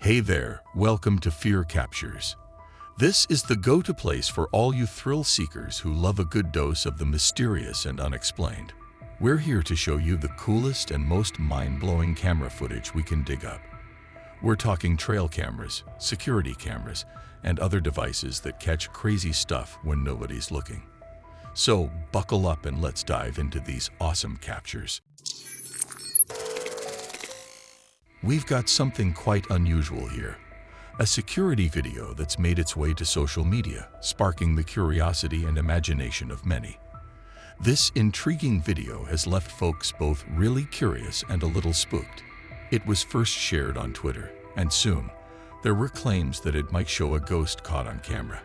Hey there, welcome to Fear Captures. This is the go-to place for all you thrill seekers who love a good dose of the mysterious and unexplained. We're here to show you the coolest and most mind-blowing camera footage we can dig up. We're talking trail cameras, security cameras, and other devices that catch crazy stuff when nobody's looking. So buckle up and let's dive into these awesome captures. We've got something quite unusual here. A security video that's made its way to social media, sparking the curiosity and imagination of many. This intriguing video has left folks both really curious and a little spooked. It was first shared on Twitter, and soon, there were claims that it might show a ghost caught on camera.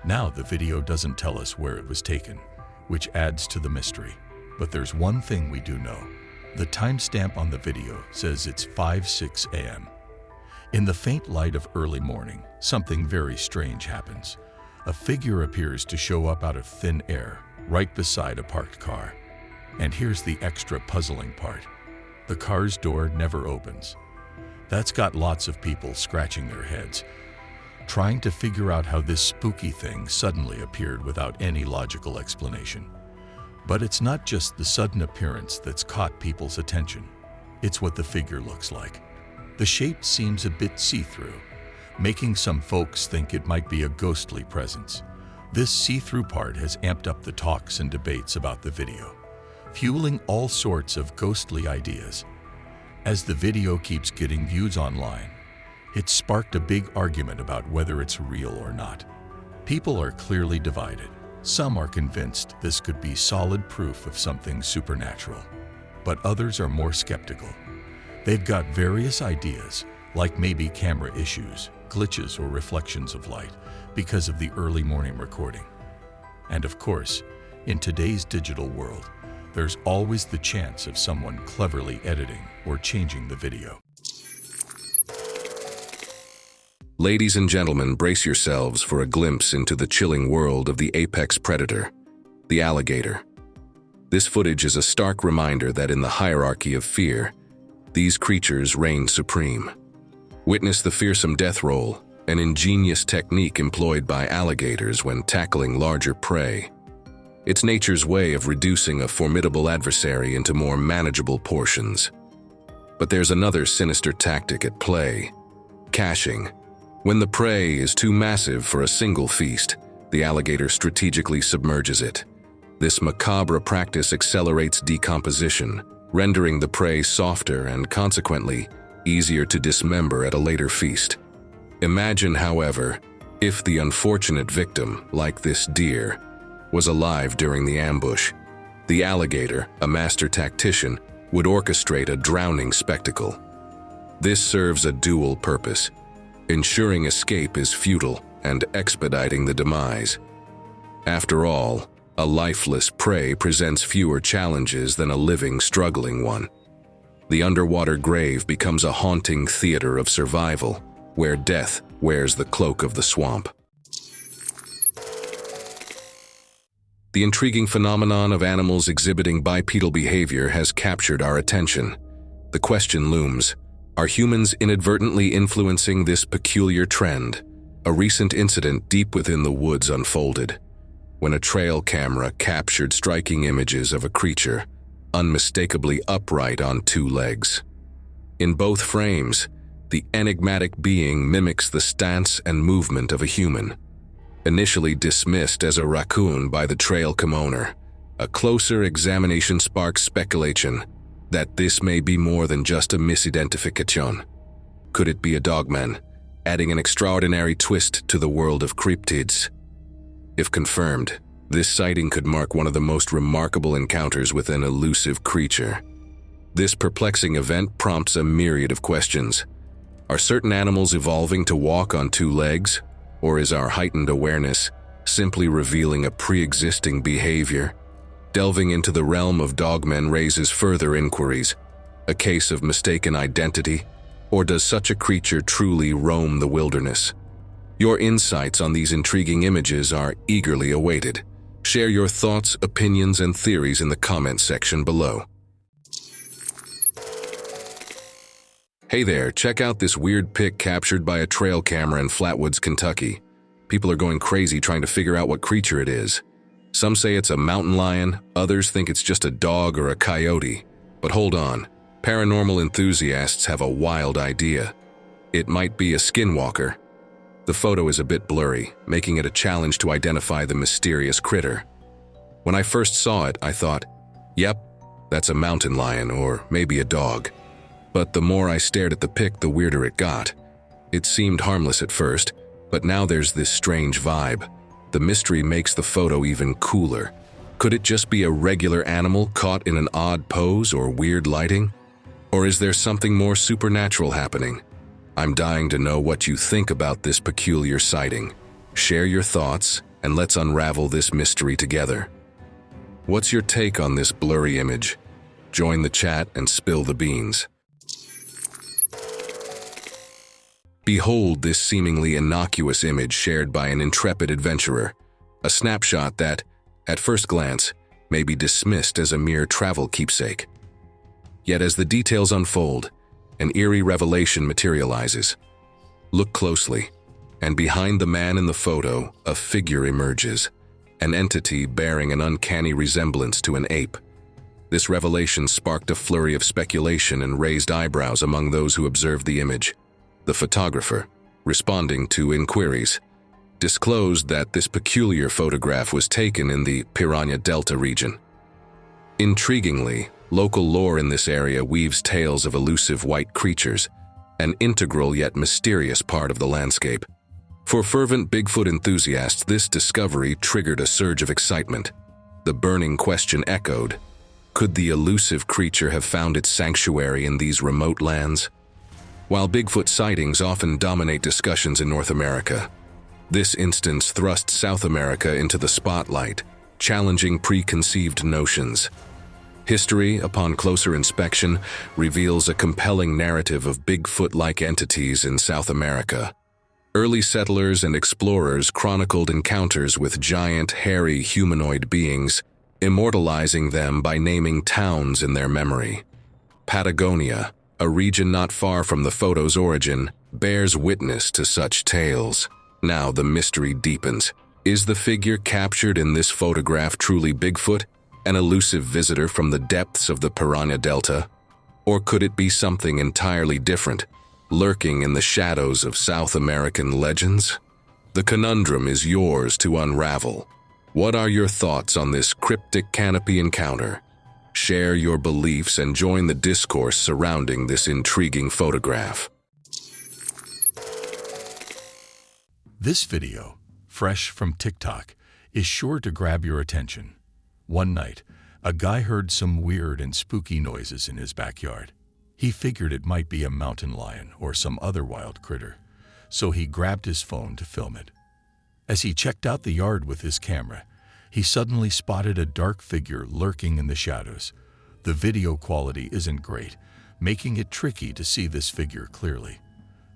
Now the video doesn't tell us where it was taken, which adds to the mystery. But there's one thing we do know. The timestamp on the video says it's 5:06 a.m. In the faint light of early morning, something very strange happens. A figure appears to show up out of thin air, right beside a parked car. And here's the extra puzzling part. The car's door never opens. That's got lots of people scratching their heads, trying to figure out how this spooky thing suddenly appeared without any logical explanation. But it's not just the sudden appearance that's caught people's attention. It's what the figure looks like. The shape seems a bit see-through, making some folks think it might be a ghostly presence. This see-through part has amped up the talks and debates about the video, fueling all sorts of ghostly ideas. As the video keeps getting views online, it's sparked a big argument about whether it's real or not. People are clearly divided. Some are convinced this could be solid proof of something supernatural, but others are more skeptical. They've got various ideas, like maybe camera issues, glitches, or reflections of light because of the early morning recording. And of course, in today's digital world, there's always the chance of someone cleverly editing or changing the video. Ladies and gentlemen, brace yourselves for a glimpse into the chilling world of the apex predator, the alligator. This footage is a stark reminder that in the hierarchy of fear, these creatures reign supreme. Witness the fearsome death roll, an ingenious technique employed by alligators when tackling larger prey. It's nature's way of reducing a formidable adversary into more manageable portions. But there's another sinister tactic at play: caching. When the prey is too massive for a single feast, the alligator strategically submerges it. This macabre practice accelerates decomposition, rendering the prey softer and consequently easier to dismember at a later feast. Imagine, however, if the unfortunate victim, like this deer, was alive during the ambush. The alligator, a master tactician, would orchestrate a drowning spectacle. This serves a dual purpose. Ensuring escape is futile and expediting the demise. After all, a lifeless prey presents fewer challenges than a living, struggling one. The underwater grave becomes a haunting theater of survival, where death wears the cloak of the swamp. The intriguing phenomenon of animals exhibiting bipedal behavior has captured our attention. The question looms: are humans inadvertently influencing this peculiar trend? A recent incident deep within the woods unfolded, when a trail camera captured striking images of a creature, unmistakably upright on two legs. In both frames, the enigmatic being mimics the stance and movement of a human. Initially dismissed as a raccoon by the trail owner, a closer examination sparks speculation that this may be more than just a misidentification. Could it be a dogman, adding an extraordinary twist to the world of cryptids? If confirmed, this sighting could mark one of the most remarkable encounters with an elusive creature. This perplexing event prompts a myriad of questions. Are certain animals evolving to walk on two legs, or is our heightened awareness simply revealing a pre-existing behavior? Delving into the realm of dogmen raises further inquiries. A case of mistaken identity? Or does such a creature truly roam the wilderness? Your insights on these intriguing images are eagerly awaited. Share your thoughts, opinions, and theories in the comments section below. Hey there, check out this weird pic captured by a trail camera in Flatwoods, Kentucky. People are going crazy trying to figure out what creature it is. Some say it's a mountain lion, others think it's just a dog or a coyote. But hold on, paranormal enthusiasts have a wild idea. It might be a skinwalker. The photo is a bit blurry, making it a challenge to identify the mysterious critter. When I first saw it, I thought, yep, that's a mountain lion or maybe a dog. But the more I stared at the pic, the weirder it got. It seemed harmless at first, but now there's this strange vibe. The mystery makes the photo even cooler. Could it just be a regular animal caught in an odd pose or weird lighting? Or is there something more supernatural happening? I'm dying to know what you think about this peculiar sighting. Share your thoughts, and let's unravel this mystery together. What's your take on this blurry image? Join the chat and spill the beans. Behold this seemingly innocuous image shared by an intrepid adventurer, a snapshot that, at first glance, may be dismissed as a mere travel keepsake. Yet as the details unfold, an eerie revelation materializes. Look closely, and behind the man in the photo, a figure emerges, an entity bearing an uncanny resemblance to an ape. This revelation sparked a flurry of speculation and raised eyebrows among those who observed the image. The photographer, responding to inquiries, disclosed that this peculiar photograph was taken in the Piranha Delta region. Intriguingly, local lore in this area weaves tales of elusive white creatures, an integral yet mysterious part of the landscape. For fervent Bigfoot enthusiasts, this discovery triggered a surge of excitement. The burning question echoed: could the elusive creature have found its sanctuary in these remote lands? While Bigfoot sightings often dominate discussions in North America, this instance thrust South America into the spotlight, challenging preconceived notions. History, upon closer inspection, reveals a compelling narrative of Bigfoot-like entities in South America. Early settlers and explorers chronicled encounters with giant, hairy humanoid beings, immortalizing them by naming towns in their memory. Patagonia, a region not far from the photo's origin, bears witness to such tales. Now the mystery deepens. Is the figure captured in this photograph truly Bigfoot, an elusive visitor from the depths of the Piranha Delta? Or could it be something entirely different, lurking in the shadows of South American legends? The conundrum is yours to unravel. What are your thoughts on this cryptic canopy encounter? Share your beliefs and join the discourse surrounding this intriguing photograph. This video, fresh from TikTok, is sure to grab your attention. One night, a guy heard some weird and spooky noises in his backyard. He figured it might be a mountain lion or some other wild critter, so he grabbed his phone to film it. As he checked out the yard with his camera, he suddenly spotted a dark figure lurking in the shadows. The video quality isn't great, making it tricky to see this figure clearly.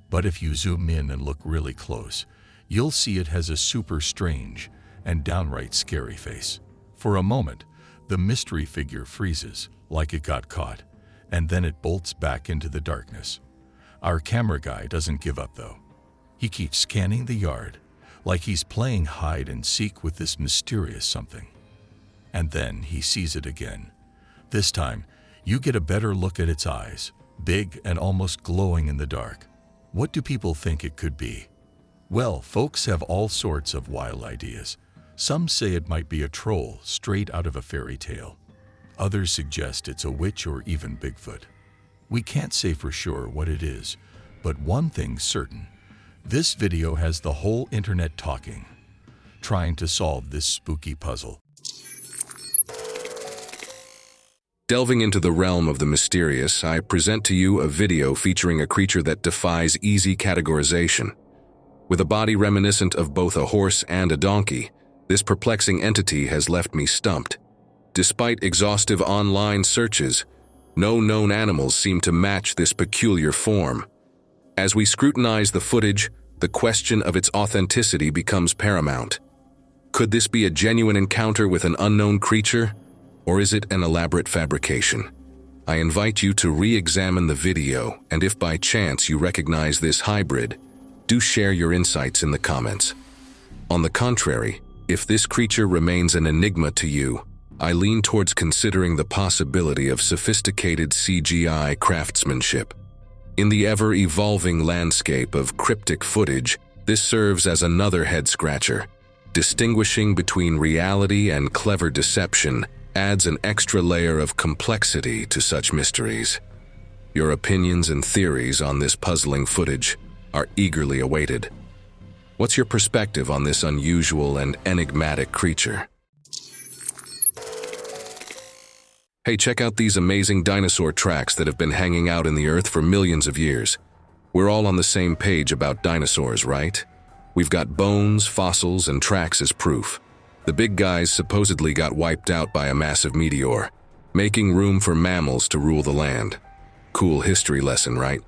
But if you zoom in and look really close, you'll see it has a super strange and downright scary face. For a moment, the mystery figure freezes, like it got caught, and then it bolts back into the darkness. Our camera guy doesn't give up though. He keeps scanning the yard, like he's playing hide and seek with this mysterious something. And then he sees it again. This time, you get a better look at its eyes, big and almost glowing in the dark. What do people think it could be? Well, folks have all sorts of wild ideas. Some say it might be a troll straight out of a fairy tale. Others suggest it's a witch or even Bigfoot. We can't say for sure what it is, but one thing's certain. This video has the whole internet talking, trying to solve this spooky puzzle. Delving into the realm of the mysterious, I present to you a video featuring a creature that defies easy categorization. With a body reminiscent of both a horse and a donkey, this perplexing entity has left me stumped. Despite exhaustive online searches, no known animals seem to match this peculiar form. As we scrutinize the footage, the question of its authenticity becomes paramount. Could this be a genuine encounter with an unknown creature, or is it an elaborate fabrication? I invite you to re-examine the video, and if by chance you recognize this hybrid, do share your insights in the comments. On the contrary, if this creature remains an enigma to you, I lean towards considering the possibility of sophisticated CGI craftsmanship. In the ever-evolving landscape of cryptic footage, this serves as another head-scratcher. Distinguishing between reality and clever deception adds an extra layer of complexity to such mysteries. Your opinions and theories on this puzzling footage are eagerly awaited. What's your perspective on this unusual and enigmatic creature? Hey, check out these amazing dinosaur tracks that have been hanging out in the earth for millions of years. We're all on the same page about dinosaurs, right? We've got bones, fossils, and tracks as proof. The big guys supposedly got wiped out by a massive meteor, making room for mammals to rule the land. Cool history lesson, right?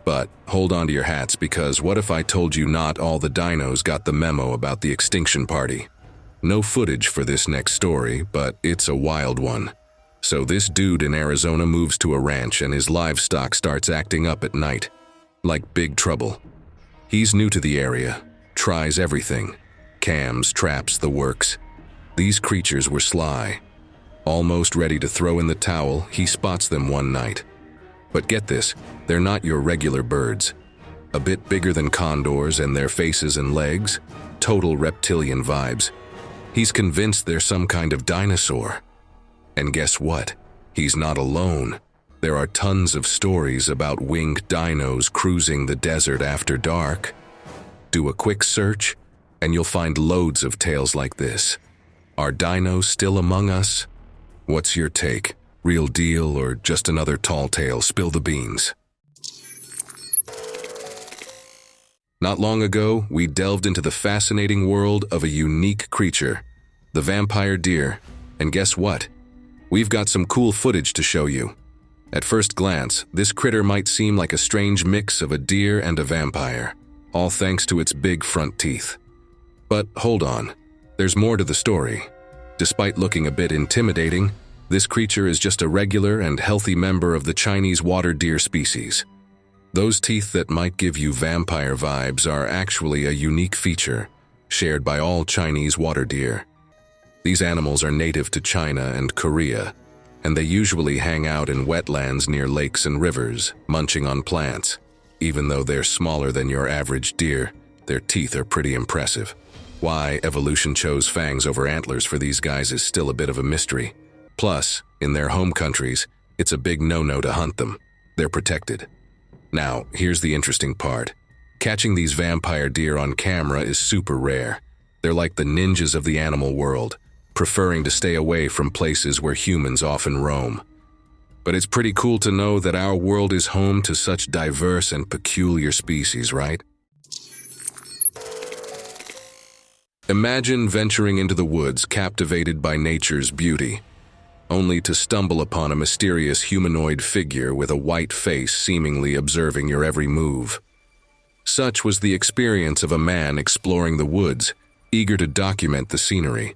But hold on to your hats, because what if I told you not all the dinos got the memo about the extinction party? No footage for this next story, but it's a wild one. So this dude in Arizona moves to a ranch and his livestock starts acting up at night, like big trouble. He's new to the area, tries everything. Cams, traps, the works. These creatures were sly. Almost ready to throw in the towel, he spots them one night. But get this, they're not your regular birds. A bit bigger than condors, and their faces and legs, total reptilian vibes. He's convinced they're some kind of dinosaur. And guess what? He's not alone. There are tons of stories about winged dinos cruising the desert after dark. Do a quick search, and you'll find loads of tales like this. Are dinos still among us? What's your take? Real deal or just another tall tale? Spill the beans. Not long ago, we delved into the fascinating world of a unique creature, the vampire deer. And guess what? We've got some cool footage to show you. At first glance, this critter might seem like a strange mix of a deer and a vampire, all thanks to its big front teeth. But hold on, there's more to the story. Despite looking a bit intimidating, this creature is just a regular and healthy member of the Chinese water deer species. Those teeth that might give you vampire vibes are actually a unique feature, shared by all Chinese water deer. These animals are native to China and Korea, and they usually hang out in wetlands near lakes and rivers, munching on plants. Even though they're smaller than your average deer, their teeth are pretty impressive. Why evolution chose fangs over antlers for these guys is still a bit of a mystery. Plus, in their home countries, it's a big no-no to hunt them. They're protected. Now, here's the interesting part. Catching these vampire deer on camera is super rare. They're like the ninjas of the animal world, preferring to stay away from places where humans often roam. But it's pretty cool to know that our world is home to such diverse and peculiar species, right? Imagine venturing into the woods captivated by nature's beauty, only to stumble upon a mysterious humanoid figure with a white face seemingly observing your every move. Such was the experience of a man exploring the woods, eager to document the scenery.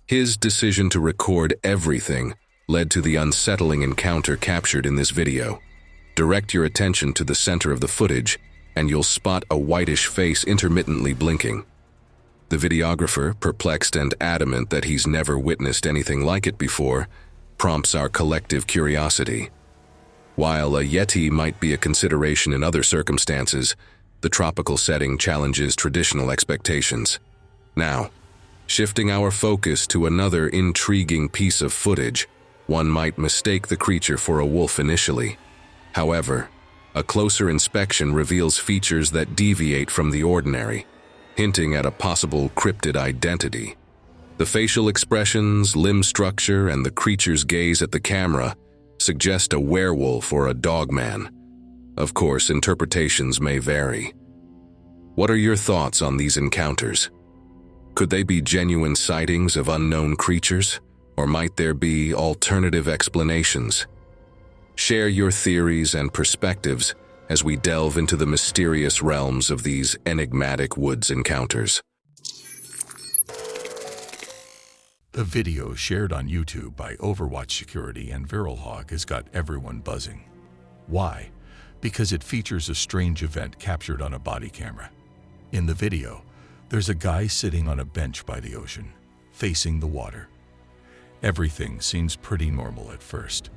His decision to record everything led to the unsettling encounter captured in this video. Direct your attention to the center of the footage, and you'll spot a whitish face intermittently blinking. The videographer, perplexed and adamant that he's never witnessed anything like it before, prompts our collective curiosity. While a yeti might be a consideration in other circumstances, the tropical setting challenges traditional expectations. Now, shifting our focus to another intriguing piece of footage, one might mistake the creature for a wolf initially. However, a closer inspection reveals features that deviate from the ordinary, hinting at a possible cryptid identity. The facial expressions, limb structure, and the creature's gaze at the camera suggest a werewolf or a dogman. Of course, interpretations may vary. What are your thoughts on these encounters? Could they be genuine sightings of unknown creatures, or might there be alternative explanations? Share your theories and perspectives as we delve into the mysterious realms of these enigmatic woods encounters. The video shared on YouTube by Overwatch Security and ViralHog has got everyone buzzing. Why? Because it features a strange event captured on a body camera. In the video, there's a guy sitting on a bench by the ocean, facing the water. Everything seems pretty normal at first.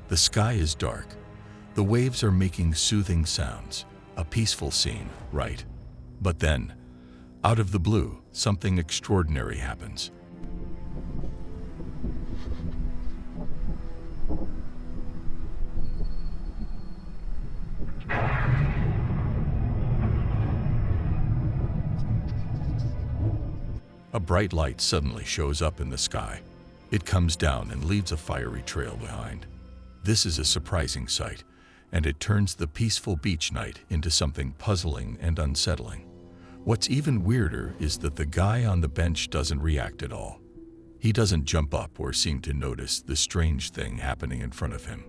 The sky is dark. The waves are making soothing sounds. A peaceful scene, right? But then, out of the blue, something extraordinary happens. A bright light suddenly shows up in the sky. It comes down and leaves a fiery trail behind. This is a surprising sight, and it turns the peaceful beach night into something puzzling and unsettling. What's even weirder is that the guy on the bench doesn't react at all. He doesn't jump up or seem to notice the strange thing happening in front of him.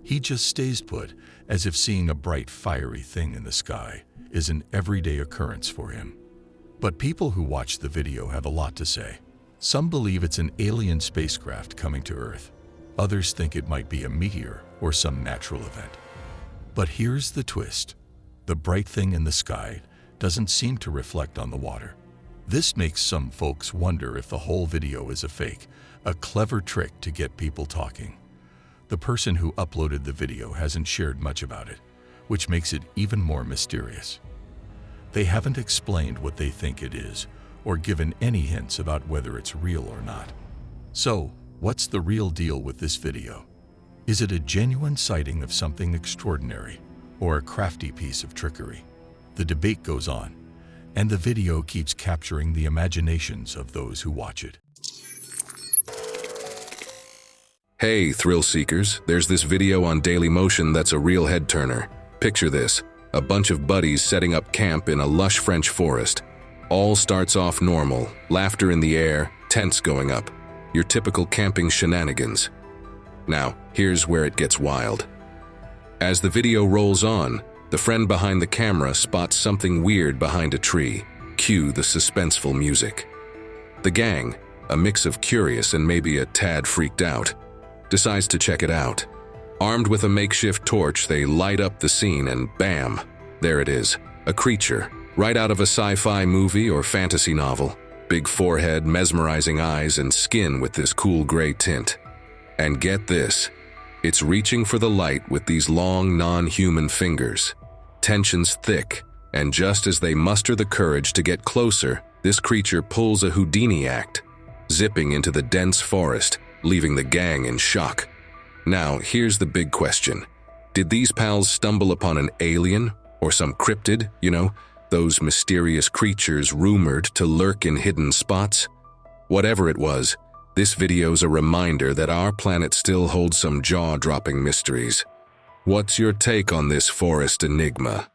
He just stays put, as if seeing a bright, fiery thing in the sky is an everyday occurrence for him. But people who watch the video have a lot to say. Some believe it's an alien spacecraft coming to Earth. Others think it might be a meteor or some natural event. But here's the twist. The bright thing in the sky doesn't seem to reflect on the water. This makes some folks wonder if the whole video is a fake, a clever trick to get people talking. The person who uploaded the video hasn't shared much about it, which makes it even more mysterious. They haven't explained what they think it is, or given any hints about whether it's real or not. So, what's the real deal with this video? Is it a genuine sighting of something extraordinary, or a crafty piece of trickery? The debate goes on, and the video keeps capturing the imaginations of those who watch it. Hey, thrill seekers, there's this video on Dailymotion that's a real head-turner. Picture this. A bunch of buddies setting up camp in a lush French forest. All starts off normal, laughter in the air, tents going up. Your typical camping shenanigans. Now, here's where it gets wild. As the video rolls on, the friend behind the camera spots something weird behind a tree. Cue the suspenseful music. The gang, a mix of curious and maybe a tad freaked out, decides to check it out. Armed with a makeshift torch, they light up the scene and bam, there it is, a creature, right out of a sci-fi movie or fantasy novel. Big forehead, mesmerizing eyes, and skin with this cool gray tint. And get this, it's reaching for the light with these long, non-human fingers. Tension's thick, and just as they muster the courage to get closer, this creature pulls a Houdini act, zipping into the dense forest, leaving the gang in shock. Now, here's the big question. Did these pals stumble upon an alien or some cryptid, those mysterious creatures rumored to lurk in hidden spots? Whatever it was, this video's a reminder that our planet still holds some jaw-dropping mysteries. What's your take on this forest enigma?